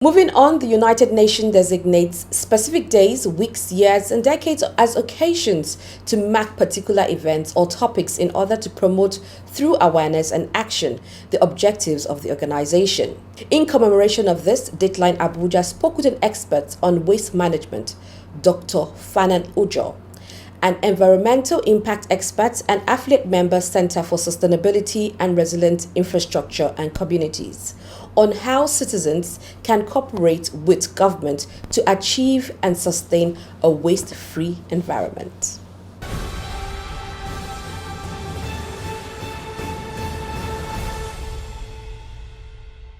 Moving on, the United Nations designates specific days, weeks, years, and decades as occasions to mark particular events or topics in order to promote, through awareness and action, the objectives of the organization. In commemoration of this, Dateline Abuja spoke with an expert on waste management, Dr. Fanan Ujo, an environmental impact expert and affiliate member Center for Sustainability and Resilient Infrastructure and Communities, on how citizens can cooperate with government to achieve and sustain a waste-free environment.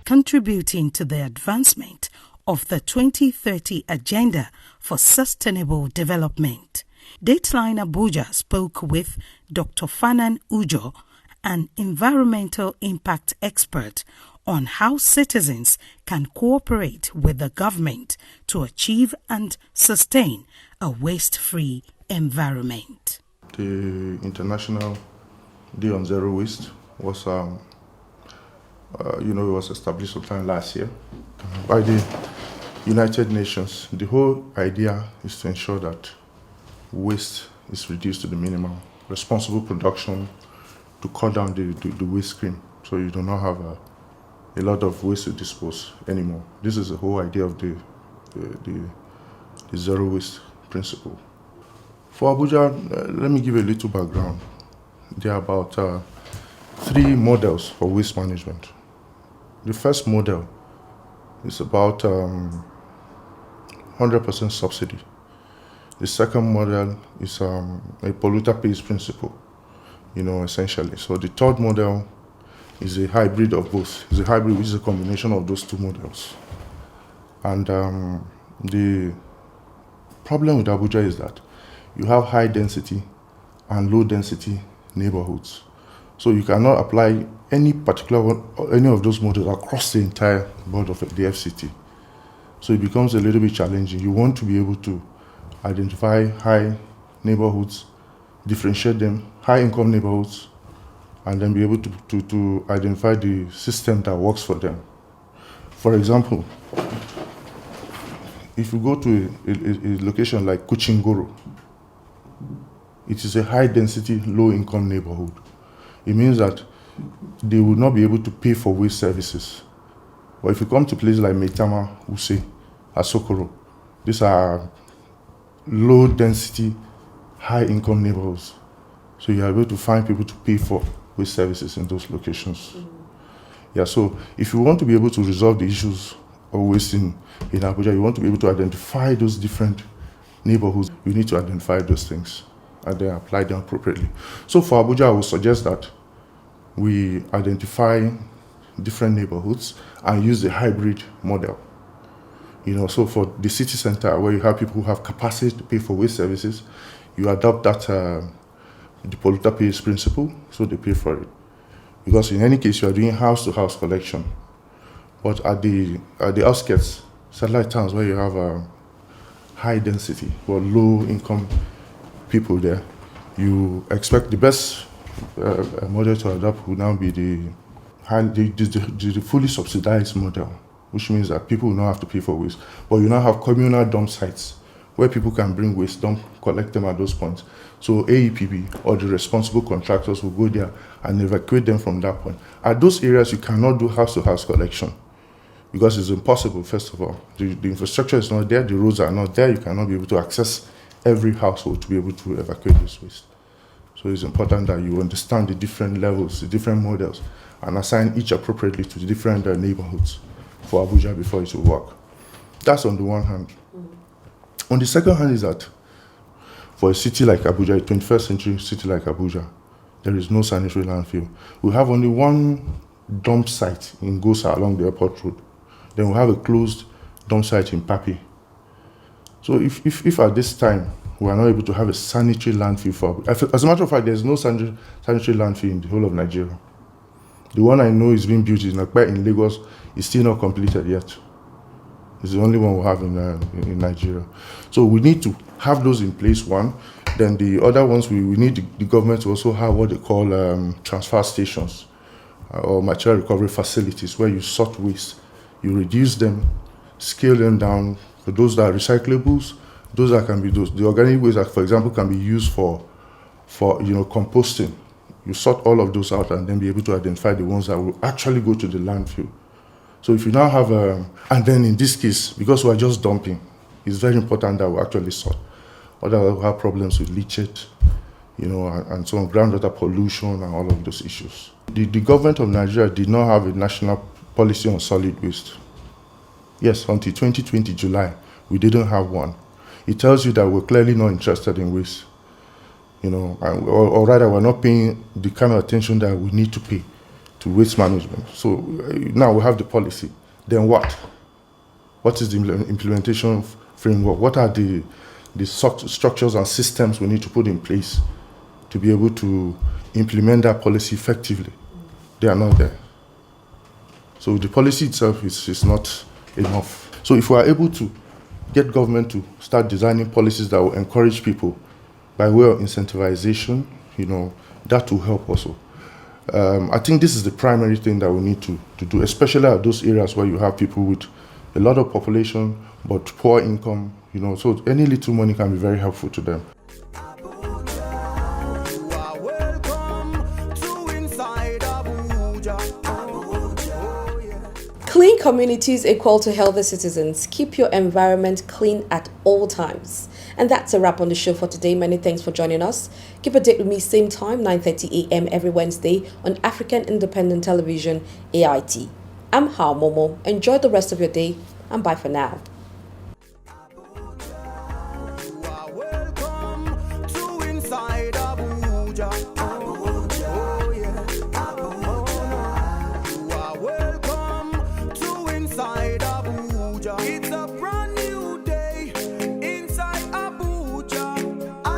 Contributing to the advancement of the 2030 Agenda for Sustainable Development, Dateline Abuja spoke with Dr. Fanan Ujo, an environmental impact expert, on how citizens can cooperate with the government to achieve and sustain a waste-free environment. The International Day on Zero Waste was, it was established sometime last year by the United Nations. The whole idea is to ensure that waste is reduced to the minimum, responsible production to cut down the waste stream, so you do not have a lot of waste to dispose anymore. This is the whole idea of the zero waste principle. For Abuja, let me give a little background. There are about 3 models for waste management. The first model is about 100% subsidy. The second model is a polluter pays principle, essentially. So the third model is a hybrid of both. It's a hybrid which is a combination of those 2 models. And the problem with Abuja is that you have high density and low density neighborhoods. So you cannot apply any particular one, any of those models across the entire board of the FCT. So it becomes a little bit challenging. You want to be able to identify high neighborhoods, differentiate them, high income neighborhoods, and then be able to identify the system that works for them. For example, if you go to a location like Kuchingoro, it is a high density, low income neighborhood. It means that they will not be able to pay for waste services. But if you come to places like Maitama, Use, Asokoro, these are low density, high income neighborhoods. So you are able to find people to pay for waste services in those locations. Yeah, so if you want to be able to resolve the issues of waste in Abuja, you want to be able to identify those different neighborhoods, you need to identify those things and then apply them appropriately. So for Abuja, I would suggest that we identify different neighborhoods and use the hybrid model. So for the city center, where you have people who have capacity to pay for waste services, you adopt that the polluter pays principle, so they pay for it. Because in any case, you are doing house-to-house collection. But at the outskirts, satellite towns where you have a high density or low income people there, you expect the best model to adopt would now be the fully subsidized model, which means that people will not have to pay for waste. But you now have communal dump sites where people can bring waste, collect them at those points. So AEPB or the responsible contractors will go there and evacuate them from that point. At those areas, you cannot do house-to-house collection because it's impossible, first of all. The infrastructure is not there, the roads are not there, you cannot be able to access every household to be able to evacuate this waste. So it's important that you understand the different levels, the different models, and assign each appropriately to the different neighborhoods for Abuja before it will work. That's on the one hand. On the second hand is that for a city like Abuja, a 21st century city like Abuja, there is no sanitary landfill. We have only one dump site in Gosa along the airport road. Then we have a closed dump site in Papi. So if at this time we are not able to have a sanitary landfill for, as a matter of fact, there's no sanitary landfill in the whole of Nigeria. The one I know is being built in Akpa in Lagos is still not completed yet. It's the only one we have in Nigeria. So we need to have those in place, one. Then the other ones, we need the government to also have what they call transfer stations or material recovery facilities where you sort waste, you reduce them, scale them down for those that are recyclables, those that can be the organic waste that, for example, can be used for composting. You sort all of those out and then be able to identify the ones that will actually go to the landfill. So if you now have and then in this case, because we're just dumping, it's very important that we actually sort. Otherwise we'll have problems with leachate, and so on, groundwater pollution and all of those issues. The government of Nigeria did not have a national policy on solid waste. Yes, until 2020 July, we didn't have one. It tells you that we're clearly not interested in waste, or rather we're not paying the kind of attention that we need to pay to waste management. So now we have the policy. Then what? What is the implementation framework? What are the structures and systems we need to put in place to be able to implement that policy effectively? They are not there. So the policy itself is not enough. So if we are able to get government to start designing policies that will encourage people by way of incentivization, that will help also. I think this is the primary thing that we need to do, especially at those areas where you have people with a lot of population but poor income, so any little money can be very helpful to them. Clean communities equal to healthy citizens. Keep your environment clean at all times. And that's a wrap on the show for today. Many thanks for joining us. Keep a date with me, same time, 9:30 a.m. every Wednesday on African Independent Television, AIT. I'm Hao Momo. Enjoy the rest of your day and bye for now. It's a